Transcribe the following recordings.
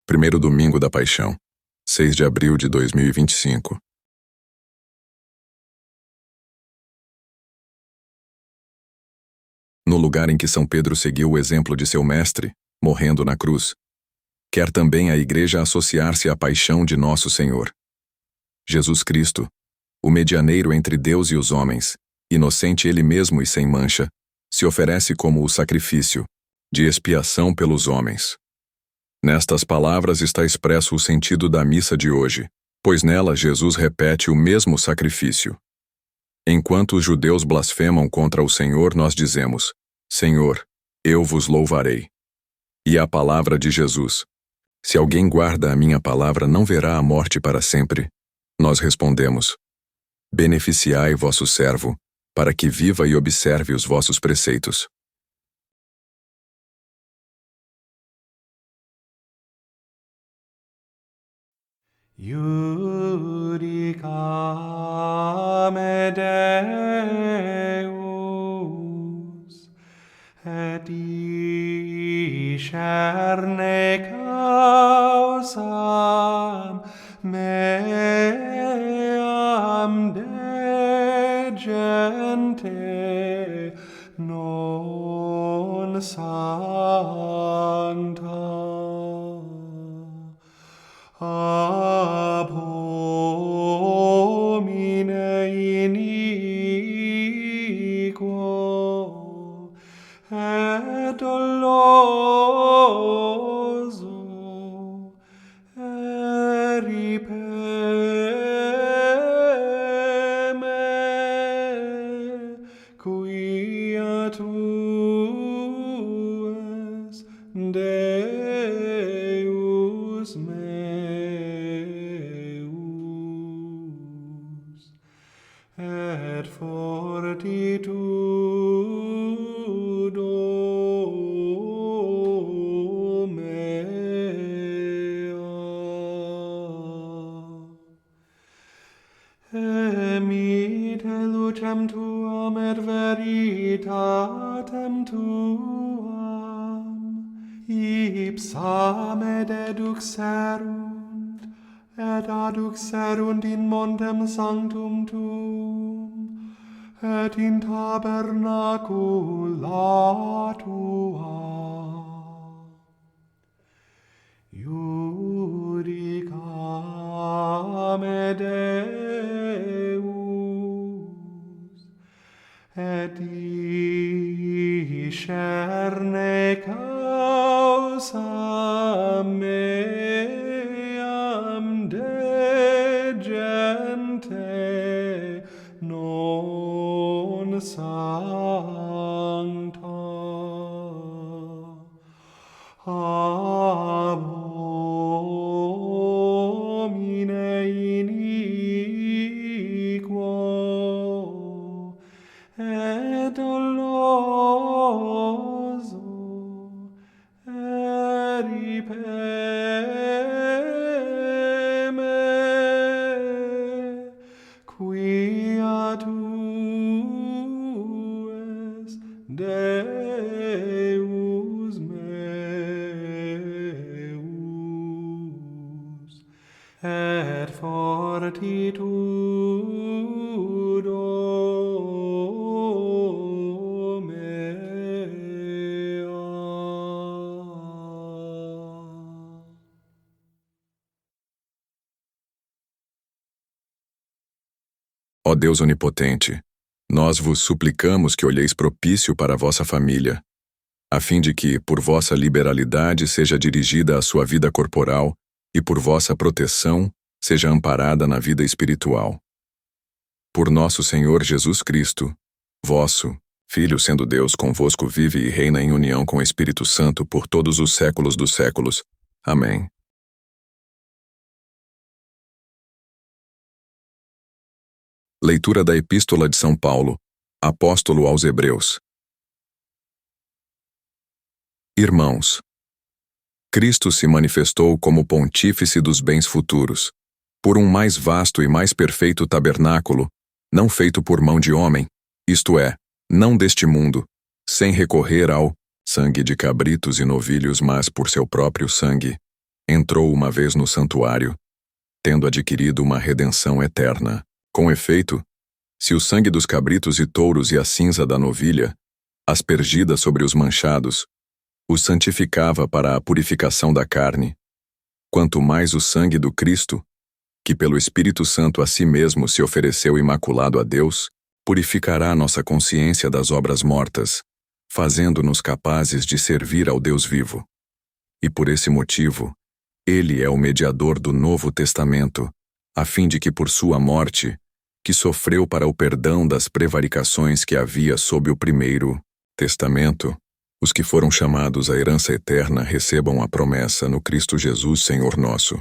Primeiro domingo da Paixão, 6 de abril de 2025. No lugar em que São Pedro seguiu o exemplo de seu mestre, morrendo na cruz, quer também a Igreja associar-se à paixão de Nosso Senhor. Jesus Cristo, o medianeiro entre Deus e os homens, inocente Ele mesmo e sem mancha, se oferece como o sacrifício de expiação pelos homens. Nestas palavras está expresso o sentido da missa de hoje, pois nela Jesus repete o mesmo sacrifício. Enquanto os judeus blasfemam contra o Senhor, nós dizemos: Senhor, eu vos louvarei. E a palavra de Jesus: se alguém guarda a minha palavra, não verá a morte para sempre. Nós respondemos: beneficiai vosso servo, para que viva e observe os vossos preceitos. Iudicame Deus, et discerne causam meam de gente non sancta. Ab homine iniquo et doloso eripeme, quia tu es Deus meus, et fortitudo mea. Emite lucem tuam et veritatem tuam, ipsa me deduxerunt, et adduxerunt in montem sanctum tuum, et in tabernacula tua. Iudicame Deus, et discerne causam meam de gente non sancta. Ab homine iniquo et doloso eripeme, quia tu es Deus meus, et fortitudo mea. Ó Deus onipotente, nós vos suplicamos que olheis propício para a vossa família, a fim de que, por vossa liberalidade, seja dirigida a sua vida corporal e por vossa proteção, seja amparada na vida espiritual. Por nosso Senhor Jesus Cristo, vosso Filho, sendo Deus, convosco vive e reina em união com o Espírito Santo por todos os séculos dos séculos. Amém. Leitura da Epístola de São Paulo, apóstolo aos Hebreus. Irmãos, Cristo se manifestou como pontífice dos bens futuros, por um mais vasto e mais perfeito tabernáculo, não feito por mão de homem, isto é, não deste mundo, sem recorrer ao sangue de cabritos e novilhos, mas por seu próprio sangue, entrou uma vez no santuário, tendo adquirido uma redenção eterna. Com efeito, se o sangue dos cabritos e touros e a cinza da novilha, aspergida sobre os manchados, os santificava para a purificação da carne, quanto mais o sangue do Cristo, que pelo Espírito Santo a si mesmo se ofereceu imaculado a Deus, purificará nossa consciência das obras mortas, fazendo-nos capazes de servir ao Deus vivo. E por esse motivo, ele é o mediador do Novo Testamento, a fim de que por sua morte, que sofreu para o perdão das prevaricações que havia sob o primeiro testamento, os que foram chamados à herança eterna recebam a promessa no Cristo Jesus, Senhor nosso.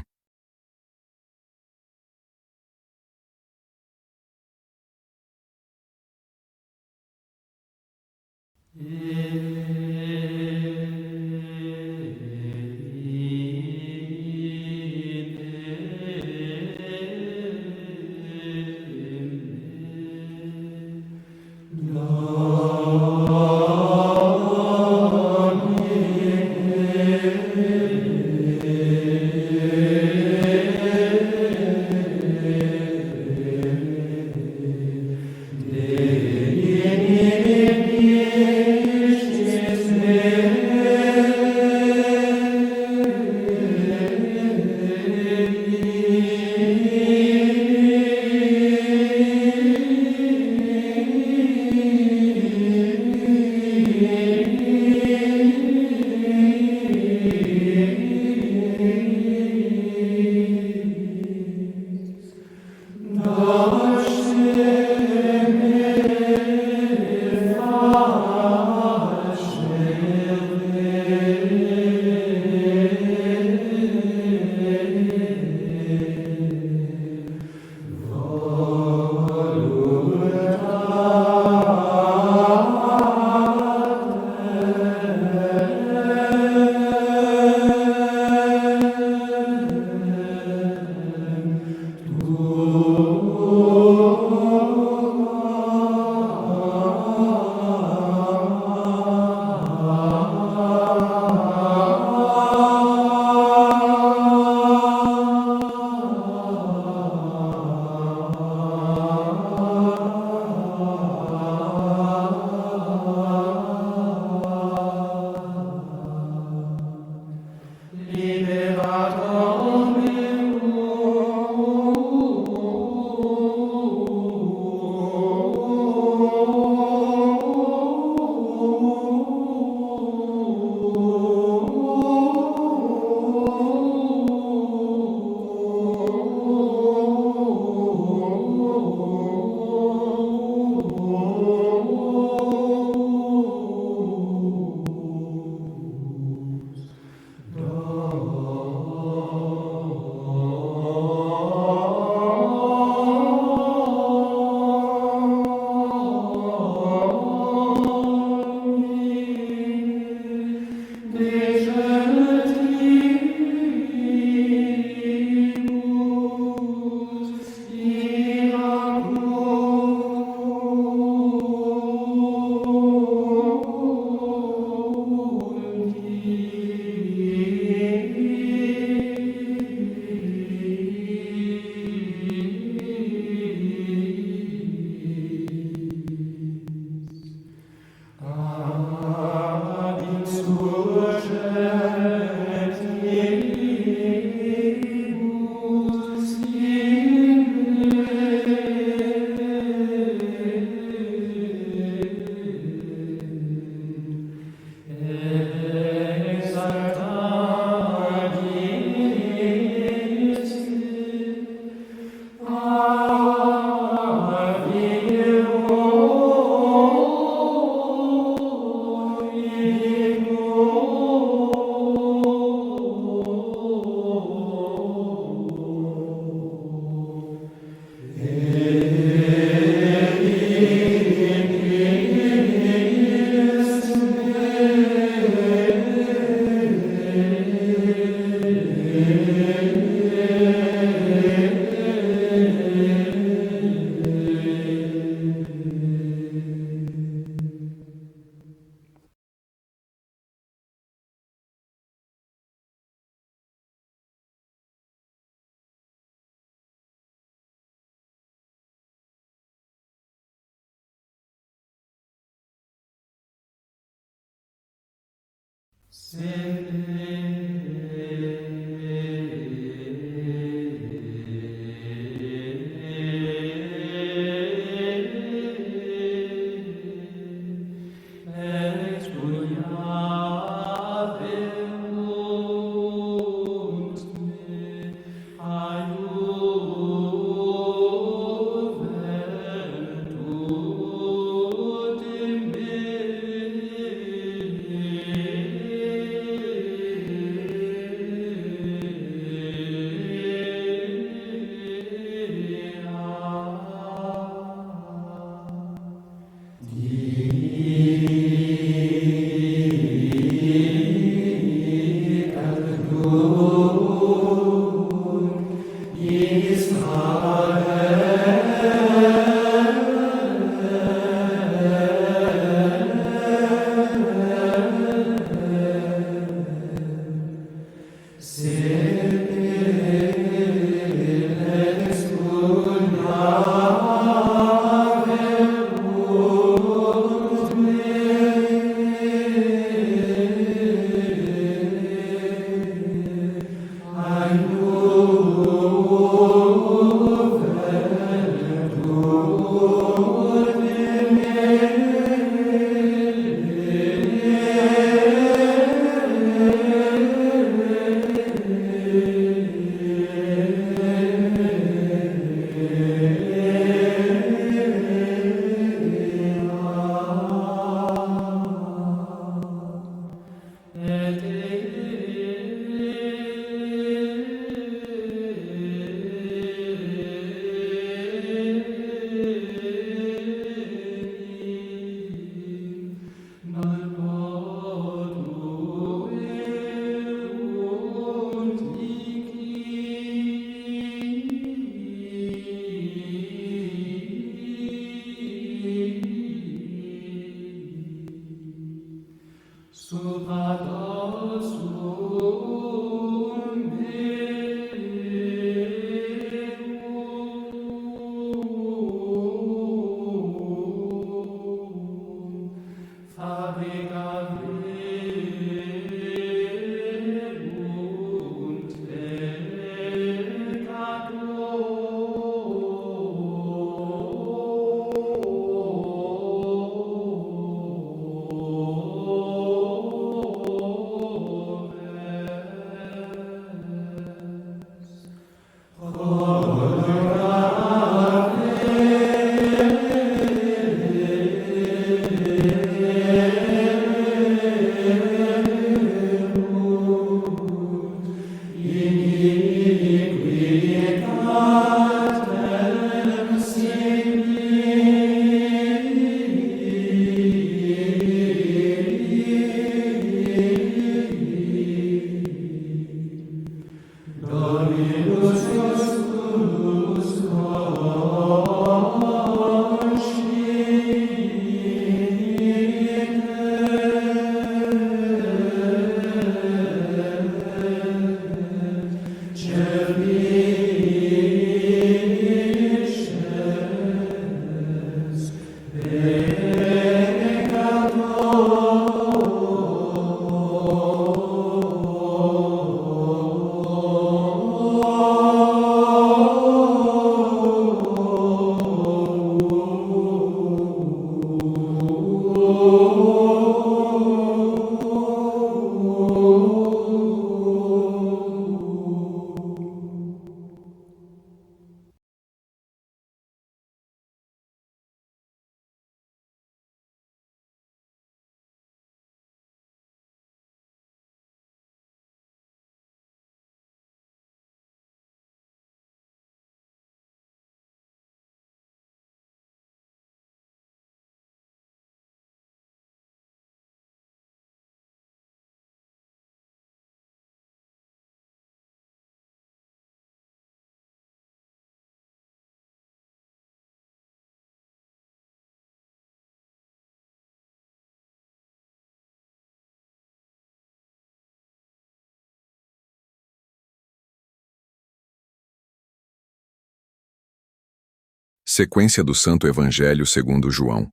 Sequência do Santo Evangelho segundo João.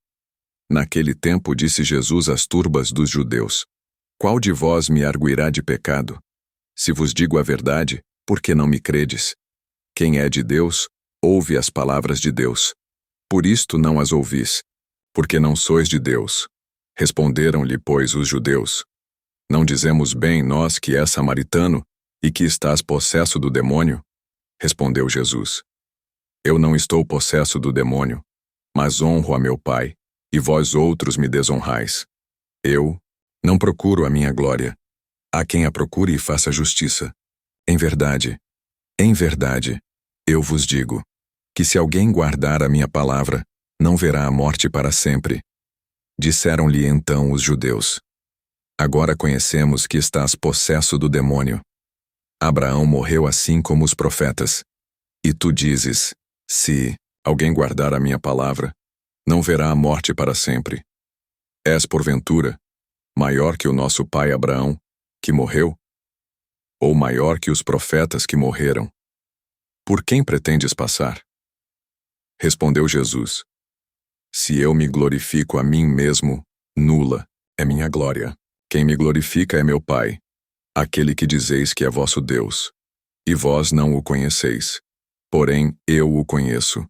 Naquele tempo disse Jesus às turbas dos judeus: Qual de vós me arguirá de pecado? Se vos digo a verdade, por que não me credes? Quem é de Deus, ouve as palavras de Deus. Por isto não as ouvis, porque não sois de Deus. Responderam-lhe, pois, os judeus: Não dizemos bem nós que és samaritano e que estás possesso do demônio? Respondeu Jesus: Eu não estou possesso do demônio, mas honro a meu Pai, e vós outros me desonrais. Eu não procuro a minha glória. Há quem a procure e faça justiça. Em verdade, eu vos digo, que se alguém guardar a minha palavra, não verá a morte para sempre. Disseram-lhe então os judeus: Agora conhecemos que estás possesso do demônio. Abraão morreu assim como os profetas. E tu dizes: Se alguém guardar a minha palavra, não verá a morte para sempre. És, porventura, maior que o nosso pai Abraão, que morreu? Ou maior que os profetas que morreram? Por quem pretendes passar? Respondeu Jesus: Se eu me glorifico a mim mesmo, nula é minha glória. Quem me glorifica é meu Pai, aquele que dizeis que é vosso Deus. E vós não o conheceis. Porém, eu o conheço.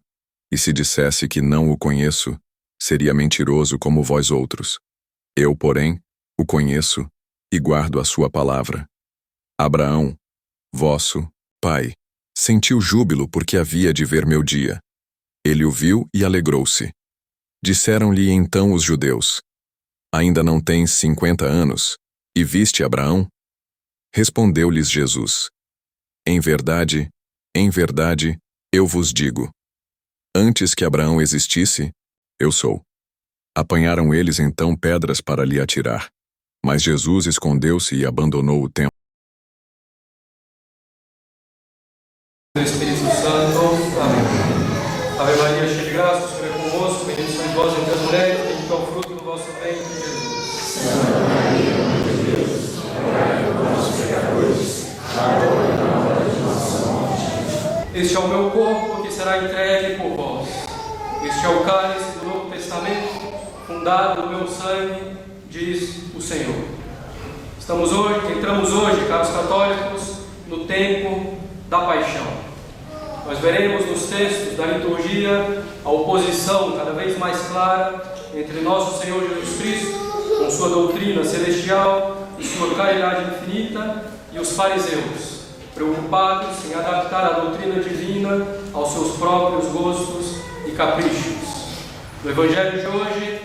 E se dissesse que não o conheço, seria mentiroso como vós outros. Eu, porém, o conheço e guardo a sua palavra. Abraão, vosso pai, sentiu júbilo porque havia de ver meu dia. Ele o viu e alegrou-se. Disseram-lhe então os judeus: Ainda não tens 50 anos, e viste Abraão? Respondeu-lhes Jesus: em verdade, eu vos digo: antes que Abraão existisse, eu sou. Apanharam eles então pedras para lhe atirar, mas Jesus escondeu-se e abandonou o templo. Espírito Santo. Amém. Ave Maria, cheia de graça, o Senhor é convosco, bendita sois vós entre as mulheres, bendito é o fruto do vosso ventre, Jesus. Santa Maria, Mãe de Deus, rogai por nós, pecadores, agora e na hora de nossa morte. Este é o meu corpo que será entregue por vós. Este é o cálice do Novo Testamento, fundado no meu sangue, diz o Senhor. Entramos hoje, caros católicos, no tempo da paixão. Nós veremos nos textos da liturgia a oposição cada vez mais clara entre nosso Senhor Jesus Cristo, com sua doutrina celestial e sua caridade infinita, e os fariseus, preocupados em adaptar a doutrina divina aos seus próprios gostos e caprichos. No Evangelho de hoje,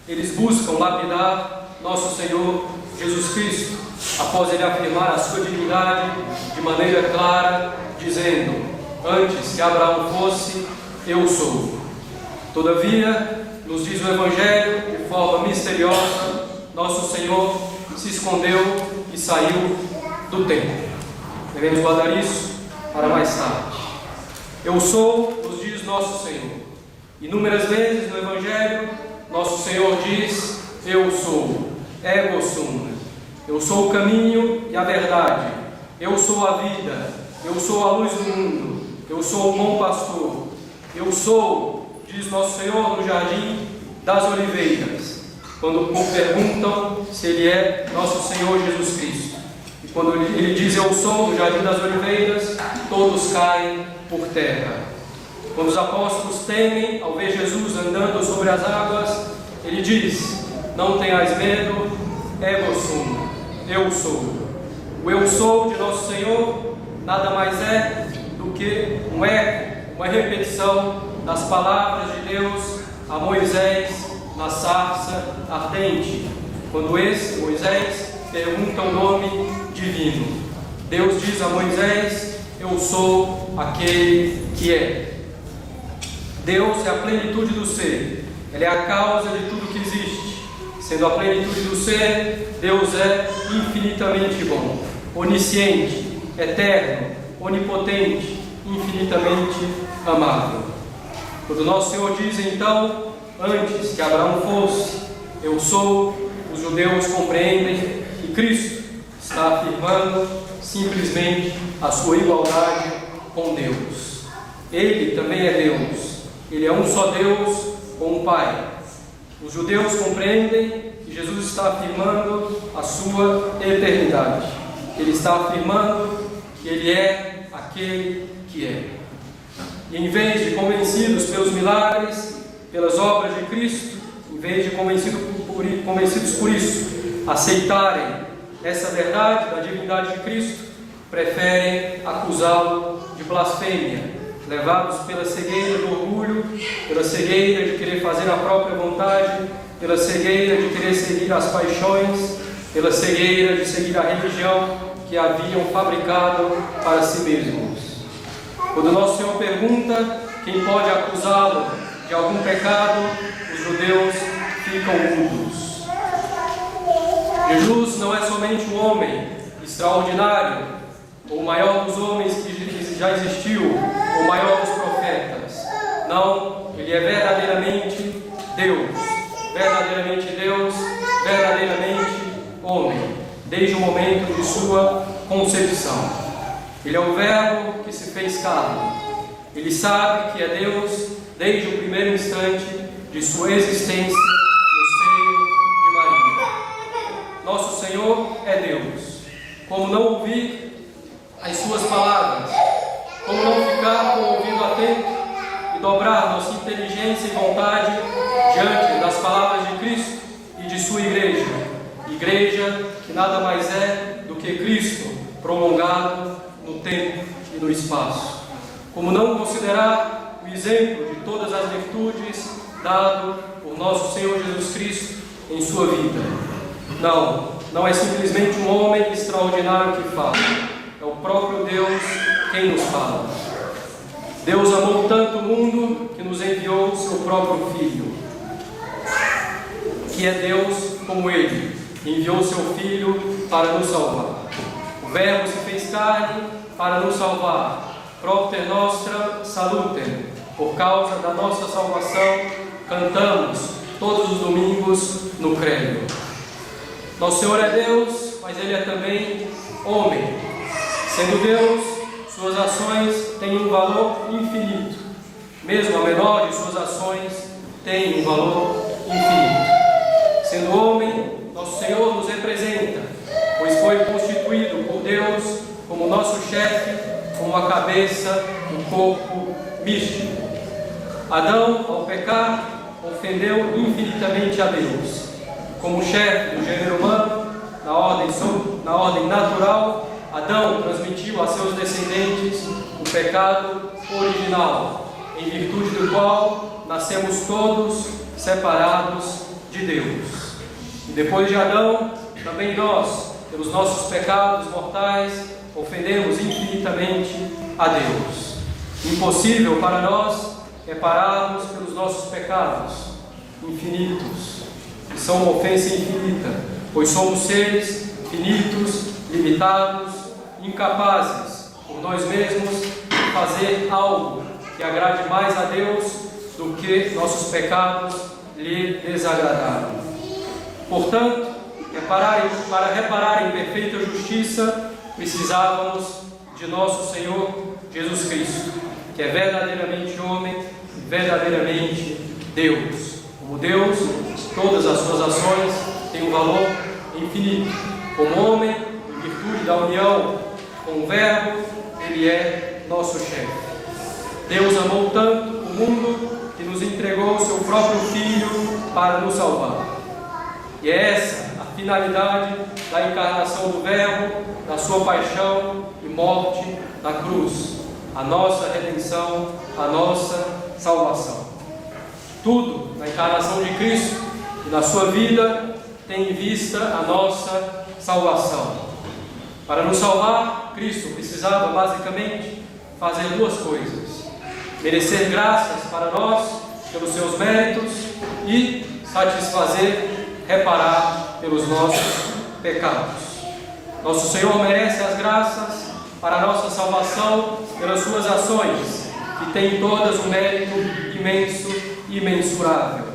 eles buscam lapidar nosso Senhor Jesus Cristo, após ele afirmar a sua divindade de maneira clara, dizendo: antes que Abraão fosse, eu sou. Todavia, nos diz o Evangelho, de forma misteriosa, nosso Senhor se escondeu e saiu do templo. Devemos guardar isso para mais tarde. Eu sou, nos diz nosso Senhor. Inúmeras vezes no Evangelho, nosso Senhor diz: eu sou, ego sum. Eu sou o caminho e a verdade. Eu sou a vida. Eu sou a luz do mundo. Eu sou o bom pastor. Eu sou, diz nosso Senhor no Jardim das Oliveiras, quando perguntam se Ele é nosso Senhor Jesus Cristo. E quando Ele diz eu sou no Jardim das Oliveiras, todos caem por terra. Quando os apóstolos temem ao ver Jesus andando sobre as águas, Ele diz: não tenhais medo, ego sum, eu sou. O eu sou de nosso Senhor nada mais é do que um eco, uma repetição das palavras de Deus a Moisés na sarça ardente, quando esse Moisés pergunta o nome divino. Deus diz a Moisés: eu sou aquele que é. Deus é a plenitude do ser, Ele é a causa de tudo que existe. Sendo a plenitude do ser, Deus é infinitamente bom, onisciente, eterno, onipotente, infinitamente amável. Quando nosso Senhor diz então: antes que Abraão fosse, eu sou, os judeus compreendem que Cristo está afirmando simplesmente a sua igualdade com Deus. Ele também é Deus. Ele é um só Deus com o Pai. Os judeus compreendem que Jesus está afirmando a sua eternidade. Ele está afirmando que Ele é aquele que é. E em vez de convencidos pelos milagres, pelas obras de Cristo, em vez de convencidos por isso, aceitarem essa verdade da divindade de Cristo, preferem acusá-lo de blasfêmia, levados pela cegueira do orgulho, pela cegueira de querer fazer a própria vontade, pela cegueira de querer seguir as paixões, pela cegueira de seguir a religião que haviam fabricado para si mesmos. Quando nosso Senhor pergunta quem pode acusá-lo de algum pecado, os judeus ficam mudos. Jesus não é somente um homem extraordinário, ou o maior dos homens que já existiu, ou o maior dos profetas. Não, Ele é verdadeiramente Deus, verdadeiramente homem, desde o momento de sua concepção. Ele é o Verbo que se fez carne. Ele sabe que é Deus desde o primeiro instante de sua existência no seio de Maria. Nosso Senhor é Deus. Como não ouvir as suas palavras? Como não ficar com o ouvido atento e dobrar nossa inteligência e vontade diante das palavras de Cristo e de sua igreja? Igreja que nada mais é do que Cristo prolongado no tempo e no espaço. Como não considerar o exemplo de todas as virtudes dado por nosso Senhor Jesus Cristo em sua vida? Não é simplesmente um homem extraordinário que fala, é o próprio Deus quem nos fala. Deus amou tanto o mundo que nos enviou o seu próprio Filho, que é Deus como Ele, enviou seu Filho para nos salvar. O Verbo se fez carne para nos salvar. Propter nostra salutem. Por causa da nossa salvação, cantamos todos os domingos no credo. Nosso Senhor é Deus, mas Ele é também homem. Sendo Deus, suas ações têm um valor infinito. Mesmo a menor de suas ações tem um valor infinito. Sendo homem, nosso Senhor nos representa, pois foi constituído por Deus como nosso chefe, como a cabeça do corpo místico. Adão, ao pecar, ofendeu infinitamente a Deus. Como chefe do gênero humano, na ordem natural, Adão transmitiu a seus descendentes o pecado original, em virtude do qual nascemos todos separados de Deus. E depois de Adão, também nós, pelos nossos pecados mortais, ofendemos infinitamente a Deus. Impossível para nós repararmos pelos nossos pecados infinitos, que são uma ofensa infinita, pois somos seres finitos, limitados, incapazes por nós mesmos de fazer algo que agrade mais a Deus do que nossos pecados lhe desagradaram. Portanto, para reparar em perfeita justiça, precisávamos de nosso Senhor Jesus Cristo, que é verdadeiramente homem, verdadeiramente Deus. Como Deus, todas as suas ações têm um valor infinito. Como homem, em virtude da união com o Verbo, Ele é nosso chefe. Deus amou tanto o mundo que nos entregou o seu próprio Filho para nos salvar. E é essa a finalidade da encarnação do Verbo, da sua paixão e morte na cruz, a nossa redenção, a nossa salvação. Tudo na encarnação de Cristo e na sua vida tem em vista a nossa salvação. Para nos salvar, Cristo precisava basicamente fazer duas coisas: merecer graças para nós pelos seus méritos e reparar pelos nossos pecados. Nosso Senhor merece as graças para a nossa salvação pelas suas ações, que têm todas um mérito imenso e imensurável.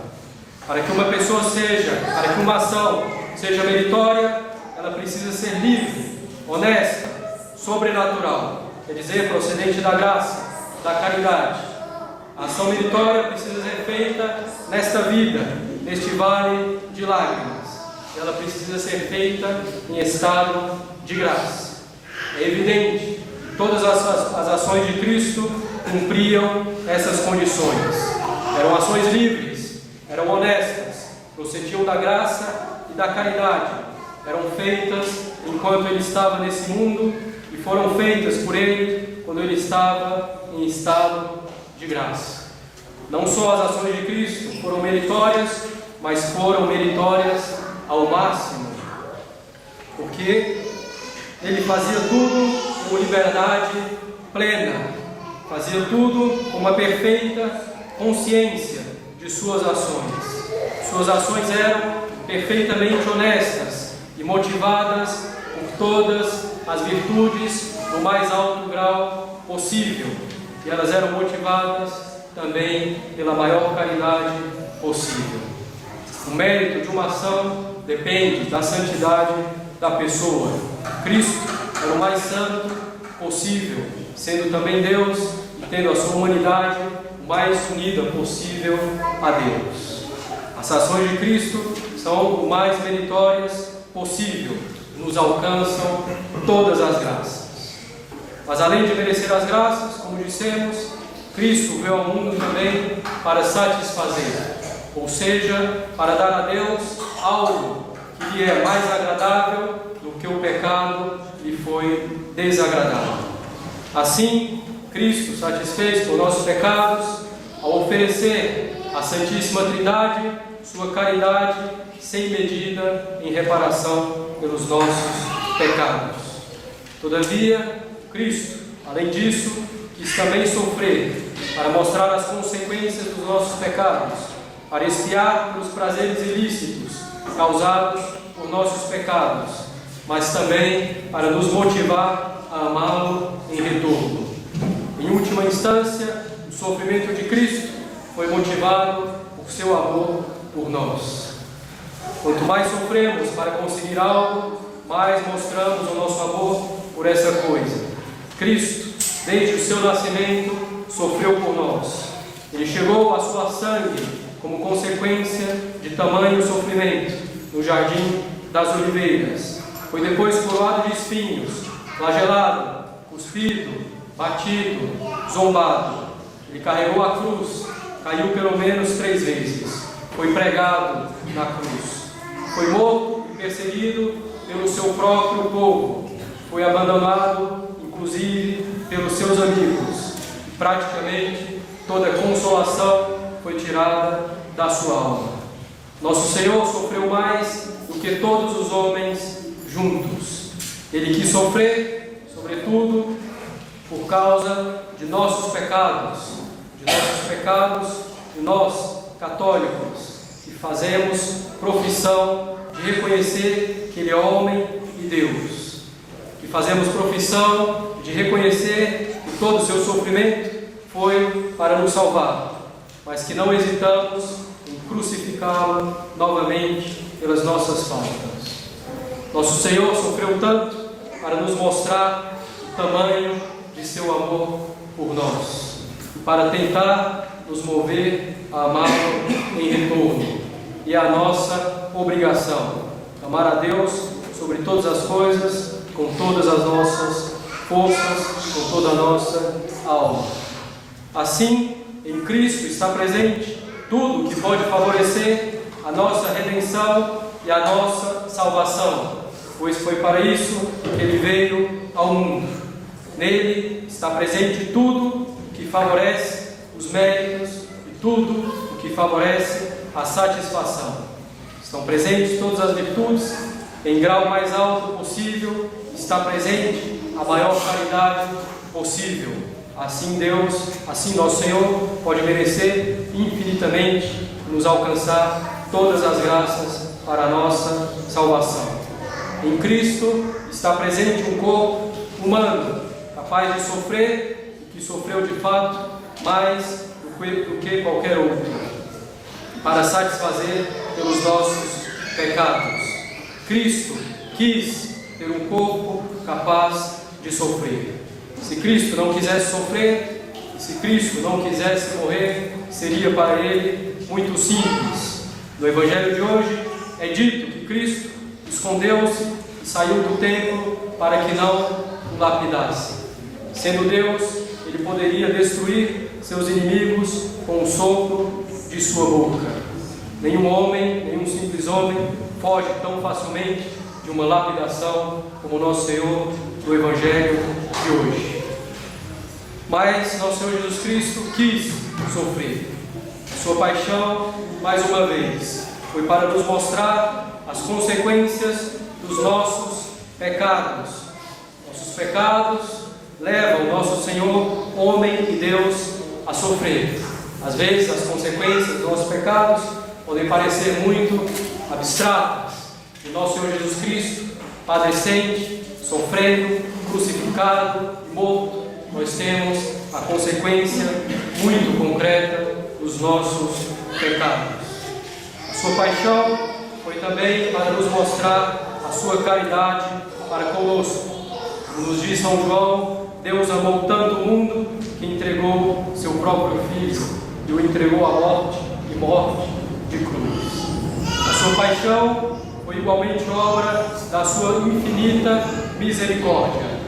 Para que uma ação seja meritória, ela precisa ser livre, honesta, sobrenatural, quer dizer, procedente da graça, da caridade. A ação meritória precisa ser feita nesta vida, neste vale de lágrimas. ela precisa ser feita em estado de graça. É evidente que todas as ações de Cristo cumpriam essas condições. Eram ações livres, eram honestas, procediam da graça e da caridade. Eram feitas enquanto ele estava nesse mundo e foram feitas por ele quando ele estava em estado de graça. Não só as ações de Cristo foram meritórias, mas foram meritórias ao máximo, porque ele fazia tudo com liberdade plena, fazia tudo com uma perfeita consciência de suas ações. Suas ações eram perfeitamente honestas e motivadas por todas as virtudes no mais alto grau possível, e elas eram motivadas também pela maior caridade possível. O mérito de uma ação depende da santidade da pessoa. Cristo era o mais santo possível, sendo também Deus e tendo a sua humanidade o mais unida possível a Deus. As ações de Cristo são o mais meritórias possível, nos alcançam todas as graças. Mas além de merecer as graças, como dissemos, Cristo veio ao mundo também para satisfazer, ou seja, para dar a Deus algo que lhe é mais agradável do que o pecado lhe foi desagradável. Assim, Cristo satisfez por nossos pecados ao oferecer à Santíssima Trindade sua caridade sem medida em reparação pelos nossos pecados. Todavia, Cristo, além disso, quis também sofrer para mostrar as consequências dos nossos pecados, para expiar pelos prazeres ilícitos causados por nossos pecados, mas também para nos motivar a amá-lo em retorno. Em última instância, o sofrimento de Cristo foi motivado por seu amor por nós. Quanto mais sofremos para conseguir algo, mais mostramos o nosso amor por essa coisa. Cristo, desde o seu nascimento, sofreu por nós. Ele chegou a suar sangue como consequência de tamanho sofrimento no Jardim das Oliveiras. Foi depois coroado de espinhos, flagelado, cuspido, batido, zombado. Ele carregou a cruz, caiu pelo menos 3 vezes. Foi pregado na cruz. Foi morto e perseguido pelo seu próprio povo. Foi abandonado, inclusive, pelos seus amigos. E praticamente toda consolação foi tirada da sua alma. Nosso Senhor sofreu mais do que todos os homens juntos. Ele quis sofrer, sobretudo, por causa de nossos pecados, de nós, católicos, que fazemos profissão de reconhecer que Ele é homem e Deus, que fazemos profissão de reconhecer que todo o seu sofrimento foi para nos salvar, mas que não hesitamos em crucificá-lo novamente pelas nossas faltas. Nosso Senhor sofreu tanto para nos mostrar o tamanho de seu amor por nós, para tentar nos mover a amá-lo em retorno. E é a nossa obrigação amar a Deus sobre todas as coisas, com todas as nossas forças, com toda a nossa alma. Assim, em Cristo está presente tudo que pode favorecer a nossa redenção e a nossa salvação, pois foi para isso que Ele veio ao mundo. Nele está presente tudo que favorece os méritos e tudo o que favorece a satisfação. Estão presentes todas as virtudes, em grau mais alto possível, está presente a maior caridade possível. Assim nosso Senhor pode merecer infinitamente nos alcançar todas as graças para a nossa salvação. Em Cristo está presente um corpo humano, capaz de sofrer, e que sofreu de fato mais do que qualquer outro, para satisfazer pelos nossos pecados. Cristo quis ter um corpo capaz de sofrer. Se Cristo não quisesse sofrer, se Cristo não quisesse morrer, seria para Ele muito simples. No Evangelho de hoje é dito que Cristo, escondeu-se e saiu do templo para que não o lapidasse. Sendo Deus, ele poderia destruir seus inimigos com o sopro de sua boca. Nenhum homem, nenhum simples homem, foge tão facilmente de uma lapidação como nosso Senhor do Evangelho de hoje. Mas nosso Senhor Jesus Cristo quis sofrer. Sua paixão, mais uma vez, foi para nos mostrar as consequências dos nossos pecados. Nossos pecados levam nosso Senhor, homem e Deus, a sofrer. Às vezes as consequências dos nossos pecados podem parecer muito abstratas. E nosso Senhor Jesus Cristo, padecente, sofrendo, crucificado e morto, nós temos a consequência muito concreta dos nossos pecados. A sua paixão foi também para nos mostrar a sua caridade para conosco. Como nos diz São João, Deus amou tanto o mundo que entregou seu próprio Filho e o entregou à morte e morte de cruz. A sua paixão foi igualmente obra da sua infinita misericórdia.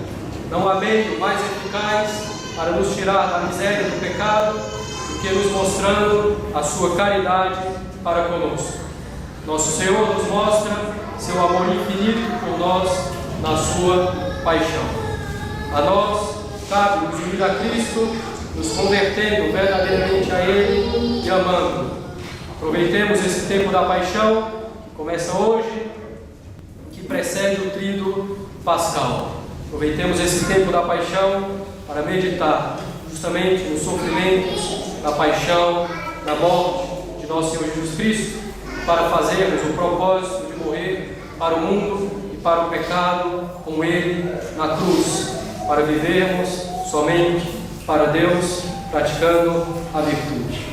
Não há meio mais eficaz para nos tirar da miséria do pecado do que nos mostrando a sua caridade para conosco. Nosso Senhor nos mostra seu amor infinito por nós na sua paixão. A nós cabe nos unir a Cristo, nos convertendo verdadeiramente a Ele e amando. Aproveitemos esse tempo da paixão, que começa hoje, que precede o tríduo pascal. Aproveitemos esse tempo da paixão para meditar justamente nos sofrimentos da paixão, da morte de nosso Senhor Jesus Cristo, para fazermos o propósito de morrer para o mundo e para o pecado com Ele na cruz, para vivermos somente para Deus, praticando a virtude.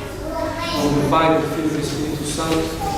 Em nome do Pai, do Filho e do Espírito Santo.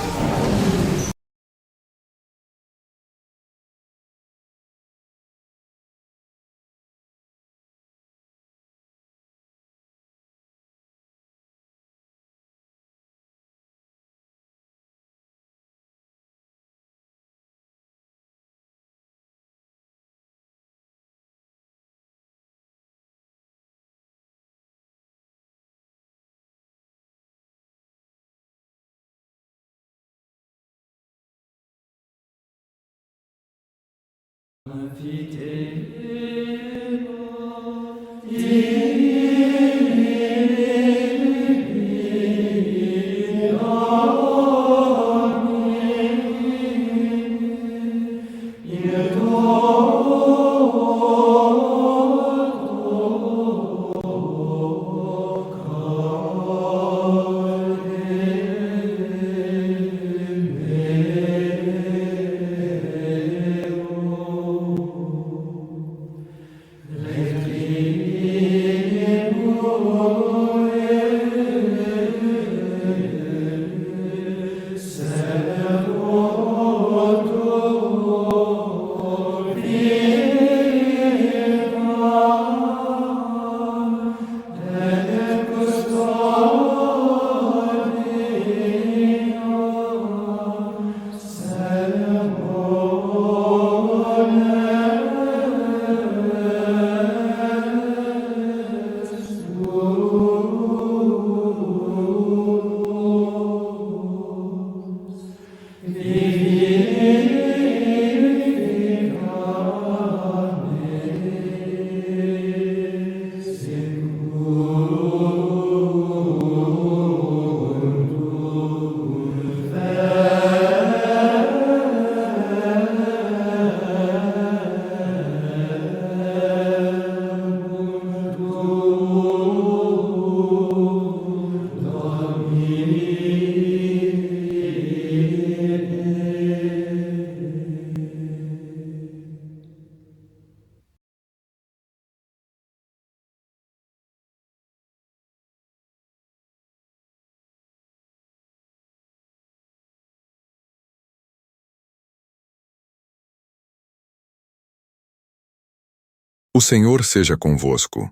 O Senhor seja convosco,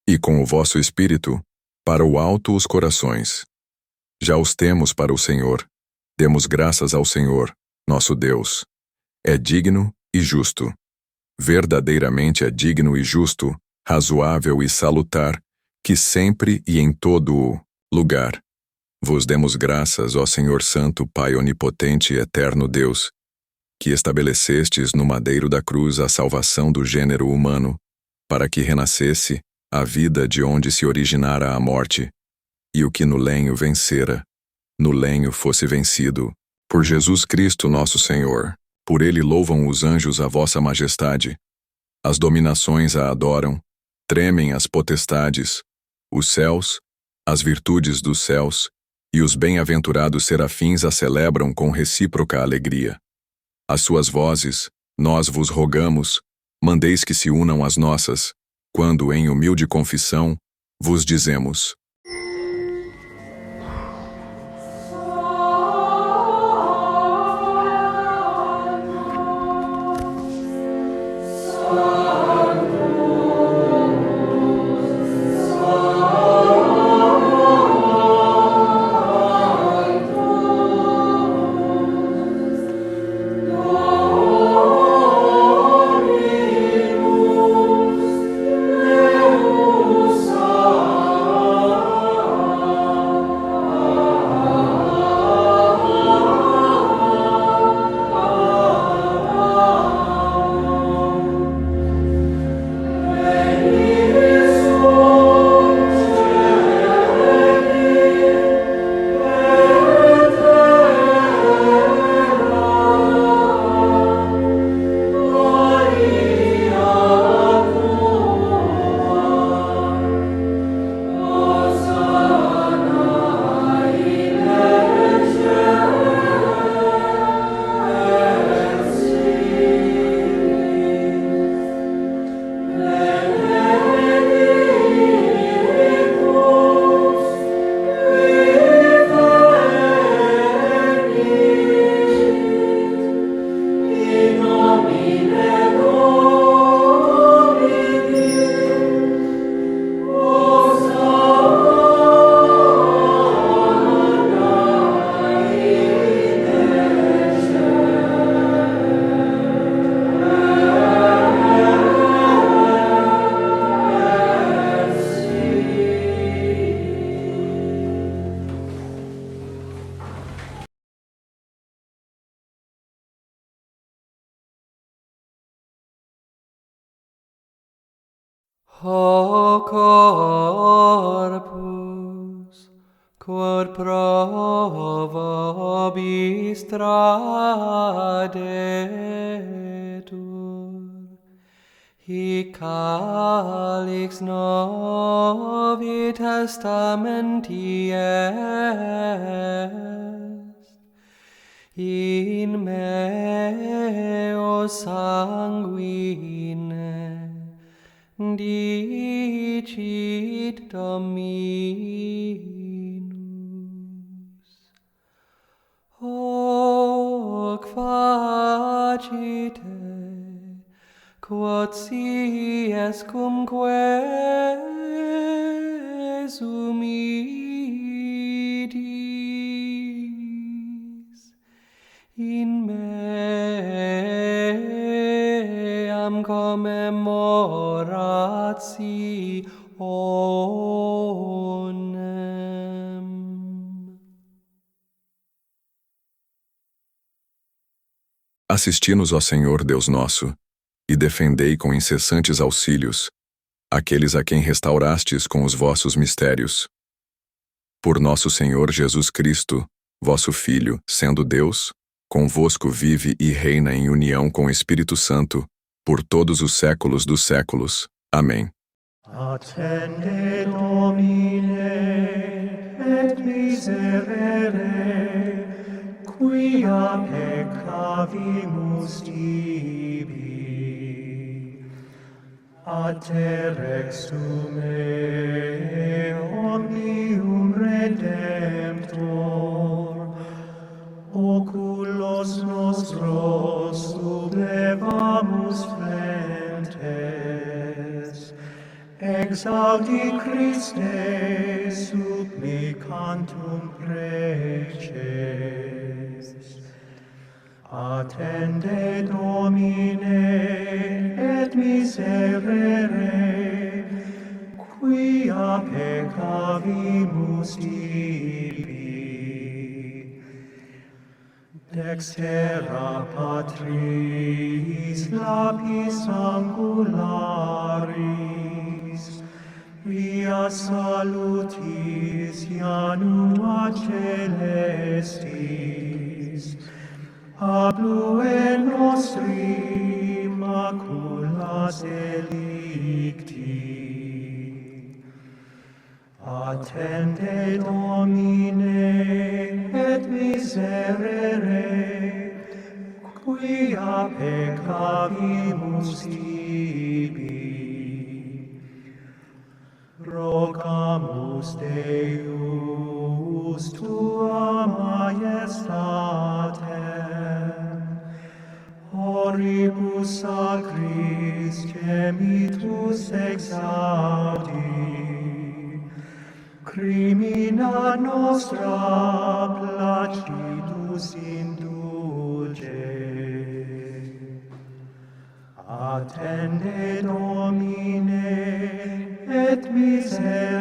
e com o vosso espírito, para o alto os corações. Já os temos para o Senhor. Demos graças ao Senhor, nosso Deus, é digno e justo. Verdadeiramente é digno e justo, razoável e salutar, que sempre e em todo o lugar vos demos graças, ó Senhor Santo, Pai onipotente e eterno Deus, que estabelecestes no madeiro da cruz a salvação do gênero humano, para que renascesse a vida de onde se originara a morte, e o que no lenho vencera, no lenho fosse vencido, por Jesus Cristo nosso Senhor. Por ele louvam os anjos a vossa majestade. As dominações a adoram, tremem as potestades, os céus, as virtudes dos céus, e os bem-aventurados serafins a celebram com recíproca alegria. As suas vozes, nós vos rogamos, mandeis que se unam às nossas, quando em humilde confissão vos dizemos: O corpus, quod pro vobis tradetur, hic calix novi testamenti est, in meo sanguine dicit Dominus. Hoc facite, quod si escumque sumidis, in meam commemorationem. Assisti-nos, ó Senhor Deus nosso, e defendei com incessantes auxílios aqueles a quem restaurastes com os vossos mistérios. Por nosso Senhor Jesus Cristo, vosso Filho, sendo Deus, convosco vive e reina em união com o Espírito Santo, por todos os séculos dos séculos. Amém. Attende Domine, et miserere, quia peccavimus tibi. A te rexume omnium Redemptor, oculos nostros sublevamus frentes, exaudi Christe supplicantum preces. Attende Domine et miserere, quia peccavimus tibi. Dextera Patris lapis angularis, via salutis janua celestis, ablue nostri maculas delicti. Attende Domine et miserere, quia peccavimus tibi. Rogamus Deus tua majestatem, oribus sacris gemitus exaudi, crimina nostra placidus indulge. Attende Domine et miserere,